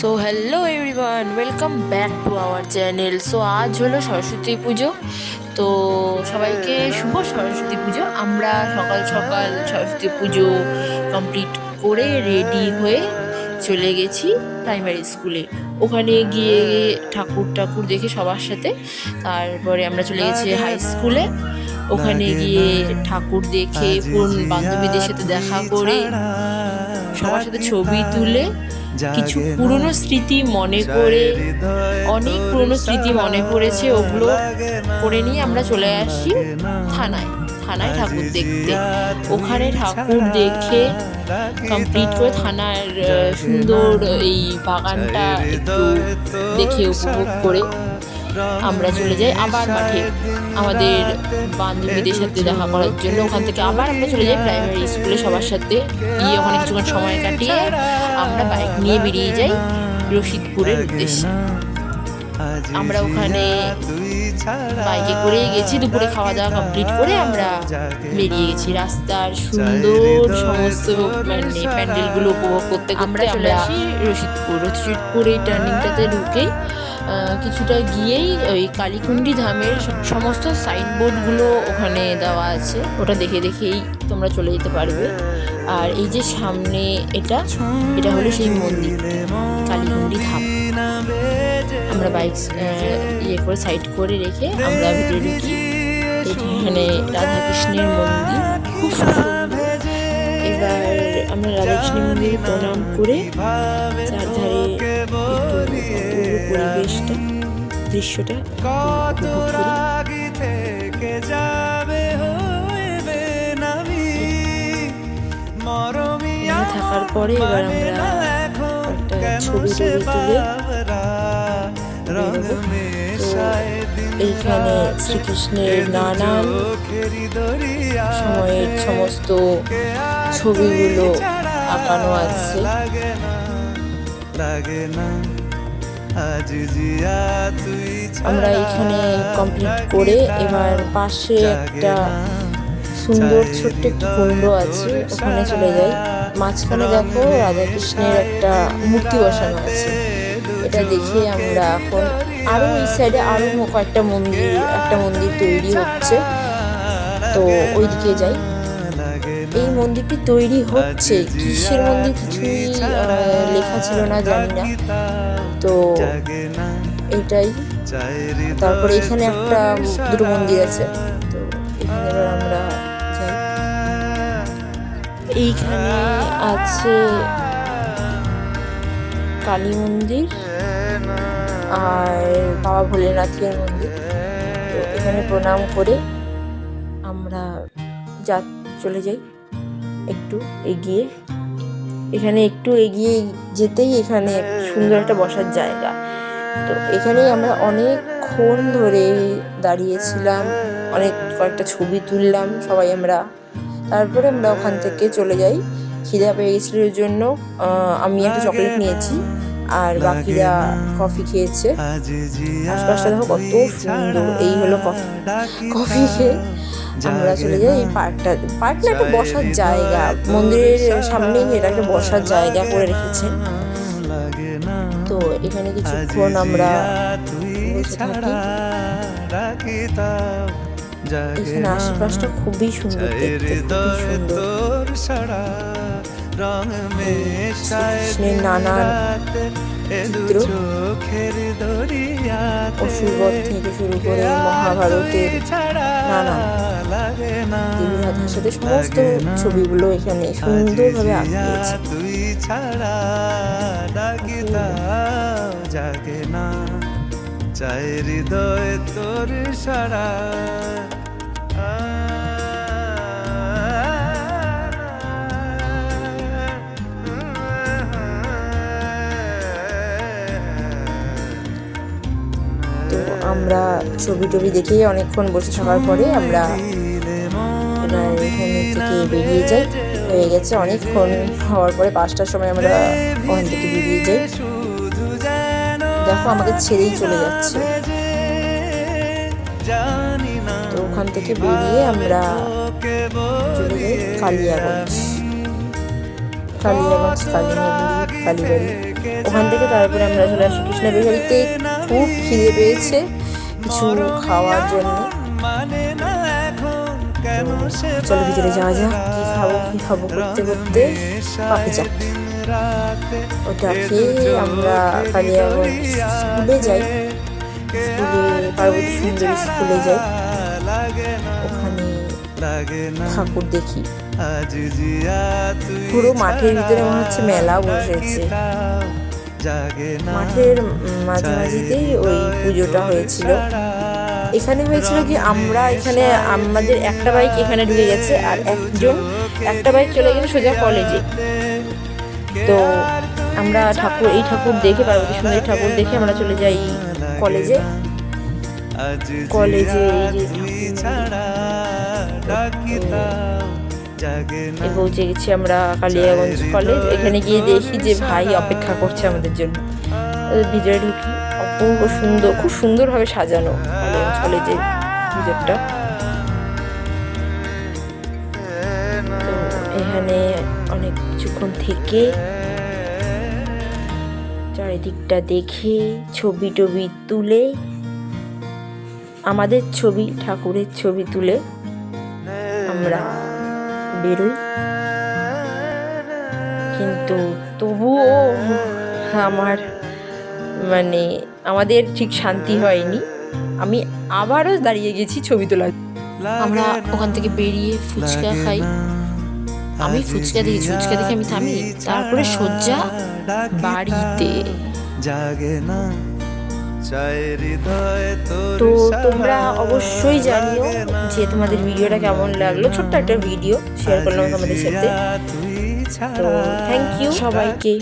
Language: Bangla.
So hello everyone, welcome back to our channel. So আজ হলো সরস্বতী পুজো। তো সবাইকে শুভ সরস্বতী পুজো। আমরা সকাল সকাল সরস্বতী পুজো কমপ্লিট করে রেডি হয়ে চলে গেছি প্রাইমারি স্কুলে। ওখানে গিয়ে ঠাকুর ঠাকুর দেখে সবার সাথে তারপরে আমরা চলে গেছি হাই স্কুলে। ওখানে গিয়ে ঠাকুর দেখে পুরনো বান্ধবীদের সাথে দেখা করে সবার সাথে ছবি তুলে কিছু পুরনো স্মৃতি মনে করে, অনেক পুরনো স্মৃতি মনে পড়েছে, ওগুলো করে নিয়ে আমরা চলে আসি থানায় ঠাকুর দেখতে। ওখানে ঠাকুর দেখে কমপ্লিট করে থানার সুন্দর এই বাগানটা একটু দেখে উপভোগ করে আমরা চলে যাই আবার মাঠে আমাদের বান্ধবীদের সাথে দেখা করার জন্য। ওখান থেকে আবার আমরা চলে যাই প্রাইমারি স্কুলে সবার সাথে গিয়ে ওখানে কিছুক্ষণ সময় কাটিয়ে আমরা বাইক নিয়ে বেরিয়ে যাই রশিদপুরের উদ্দেশ্যে। আমরা ওখানে বাইকে করে গেছি, দুপুরে খাওয়া দাওয়া কমপ্লিট করে আমরা বেরিয়ে গেছি। রাস্তার সুন্দর সমস্ত প্যান্ডেলগুলো উপভোগ করতে আমরা চলে আসি রশিদপুর। এই টার্নিংটাতে ঢুকেই কিছুটা গিয়েই ওই কালীকুণ্ডি ধামের সমস্ত সাইনবোর্ডগুলো ওখানে দেওয়া আছে, ওটা দেখে দেখেই তোমরা চলে যেতে পারবে। আর এই যে সামনে এটা হলো সেই মন্দির কালীকুণ্ডি ধাম। আমরা বাইক করে সাইড করে রেখে আমরা ভিতরে ঢুকি। এখানে রাধাকৃষ্ণের মন্দির খুব সুন্দর। এবার আমরা রাধাকৃষ্ণের মন্দিরে প্রণাম করে চারধারে পরিবেশটা দৃশ্যটা থাকার পরে এবার আমরা একটা ছবি তুলে এইখানে শ্রীকৃষ্ণের নানান সময়ের সমস্ত ছবিগুলো আঁকানো আছে। আমরা এখানে কমপ্লিট করে এবার পাশে একটা সুন্দর ছোট্ট একটি কুণ্ড আছে, ওখানে চলে যাই। মাঝখানে দেখো রাধাকৃষ্ণের একটা মূর্তি বসানো আছে, এটা দেখে আমরা এখন আরো এই সাইডে আরো কয়েকটা একটা মন্দির তৈরি হচ্ছে, তো ওই দিকে যাই। এই মন্দিরটি তৈরি হচ্ছে, কিসের মন্দির কিছুই লেখা ছিল না, জানি না, তো এইটাই। তারপরে এখানে একটা দুটো মন্দির আছে, তো এখানে এবার আমরা যাই। এইখানে আছে কালী মন্দির আর বাবা ভোলেনাথের মন্দির, তো এখানে প্রণাম করে আমরা চলে যাই একটু এগিয়ে। এখানে একটু এগিয়ে যেতেই এখানে সুন্দর একটা বসার জায়গা, তো এখানেই আমরা অনেকক্ষণ ধরে দাঁড়িয়েছিলাম, কয়েকটা ছবি তুললাম সবাই আমরা। তারপরে আমরা ওখান থেকে চলে যাই। খিদা পেয়ে গেছিল এর জন্য আমি একটা চকলেট নিয়েছি আর বাকিরা কফি খেয়েছে। আশপাশটা দেখো কত সুন্দর। এই হলো কফি খেয়ে আমরা চলে যাই এই পার্কটা একটা বসার জায়গা, মন্দিরের সামনেই এটা একটা বসার জায়গা করে রেখেছেন। তো এখানে কিছুক্ষণ আমরা বসে থাকি। এখানে আশেপাশটা খুবই সুন্দর দেখতে, খুবই সুন্দর। কৃষ্ণের নানান চিত্র, অসুরবধ থেকে শুরু করে মহাভারতের নানান দেবী রাধার সাথে সমস্ত ছবিগুলো এখানে সুন্দরভাবে আঁকিয়েছে। হৃদয় তোর সারা আমরা ছবি দেখেই অনেকক্ষণ বসে থাকার পরে আমরা এবার এখানে থেকে বেরিয়ে যাই। হয়ে গেছে অনেকক্ষণ হওয়ার পরে 5টার সময় আমরা ওখান থেকে বেরিয়ে যাই। দেখো আমাকে ছেড়েই চলে যাচ্ছে, তো ওখান থেকে বেরিয়ে আমরা চলে যাই কালিয়াগঞ্জ, কালী মন্দির, কালীবাড়ি। ওখান থেকে তারপরে আমরা চলে আসি কৃষ্ণা বেকারিতে। খুব খিদে পেয়েছে কিছু খাওয়ার জন্য। চলো ভিতরে যাওয়া যাক, কি খাবো করতে করতে পাপে যাক। ওটা খেয়ে আমরা কালিয়াগঞ্জ স্কুলে যাই, স্কুলে পার্বতী সুন্দরী স্কুলে যাই। ওখানে ঠাকুর দেখি। পুরো মাঠের ভিতরে মনে হচ্ছে মেলা বসেছে। মাঠের মাঝামাঝিতেই ওই পুজোটা হয়েছিল। এখানে হয়েছিল কি, আমরা এখানে আমাদের একটা বাইক এখানে ঢুকে গেছে আর একটা বাইক চলে গেছে সোজা কলেজে। তো আমরা এই ঠাকুর দেখে, পার্বতী সুন্দরী ঠাকুর দেখে আমরা চলে যাই কলেজে। পৌঁছে গেছি আমরা কালিয়াগঞ্জ কলেজ। এখানে গিয়ে দেখি যে ভাই অপেক্ষা করছে আমাদের জন্য। ভিতরে ঢুকি, অপূর্ব সুন্দর, খুব সুন্দরভাবে সাজানো কালিয়াগঞ্জ কলেজের ভিতরটা। তো এখানে অনেক কিছুক্ষণ থেকে চারিদিকটা দেখে ছবি টবি তুলে, আমাদের ছবি, ঠাকুরের ছবি তুলে আমরা বেরোই। কিন্তু তবুও আমাদের ঠিক শান্তি হয়নি। আমি আবারও দাঁড়িয়ে গেছি ছবি তোলার। আমরা ওখান থেকে বেরিয়ে ফুচকা খাই। আমি ফুচকা দেখে আমি থামি, তারপরে সোজা বাড়িতে। তো তোমরা অবশ্যই জানিও যে তোমাদের ভিডিওটা কেমন লাগলো। ছোট্ট একটা ভিডিও শেয়ার করলাম তোমাদের সাথে। তো থ্যাংক ইউ সবাইকে।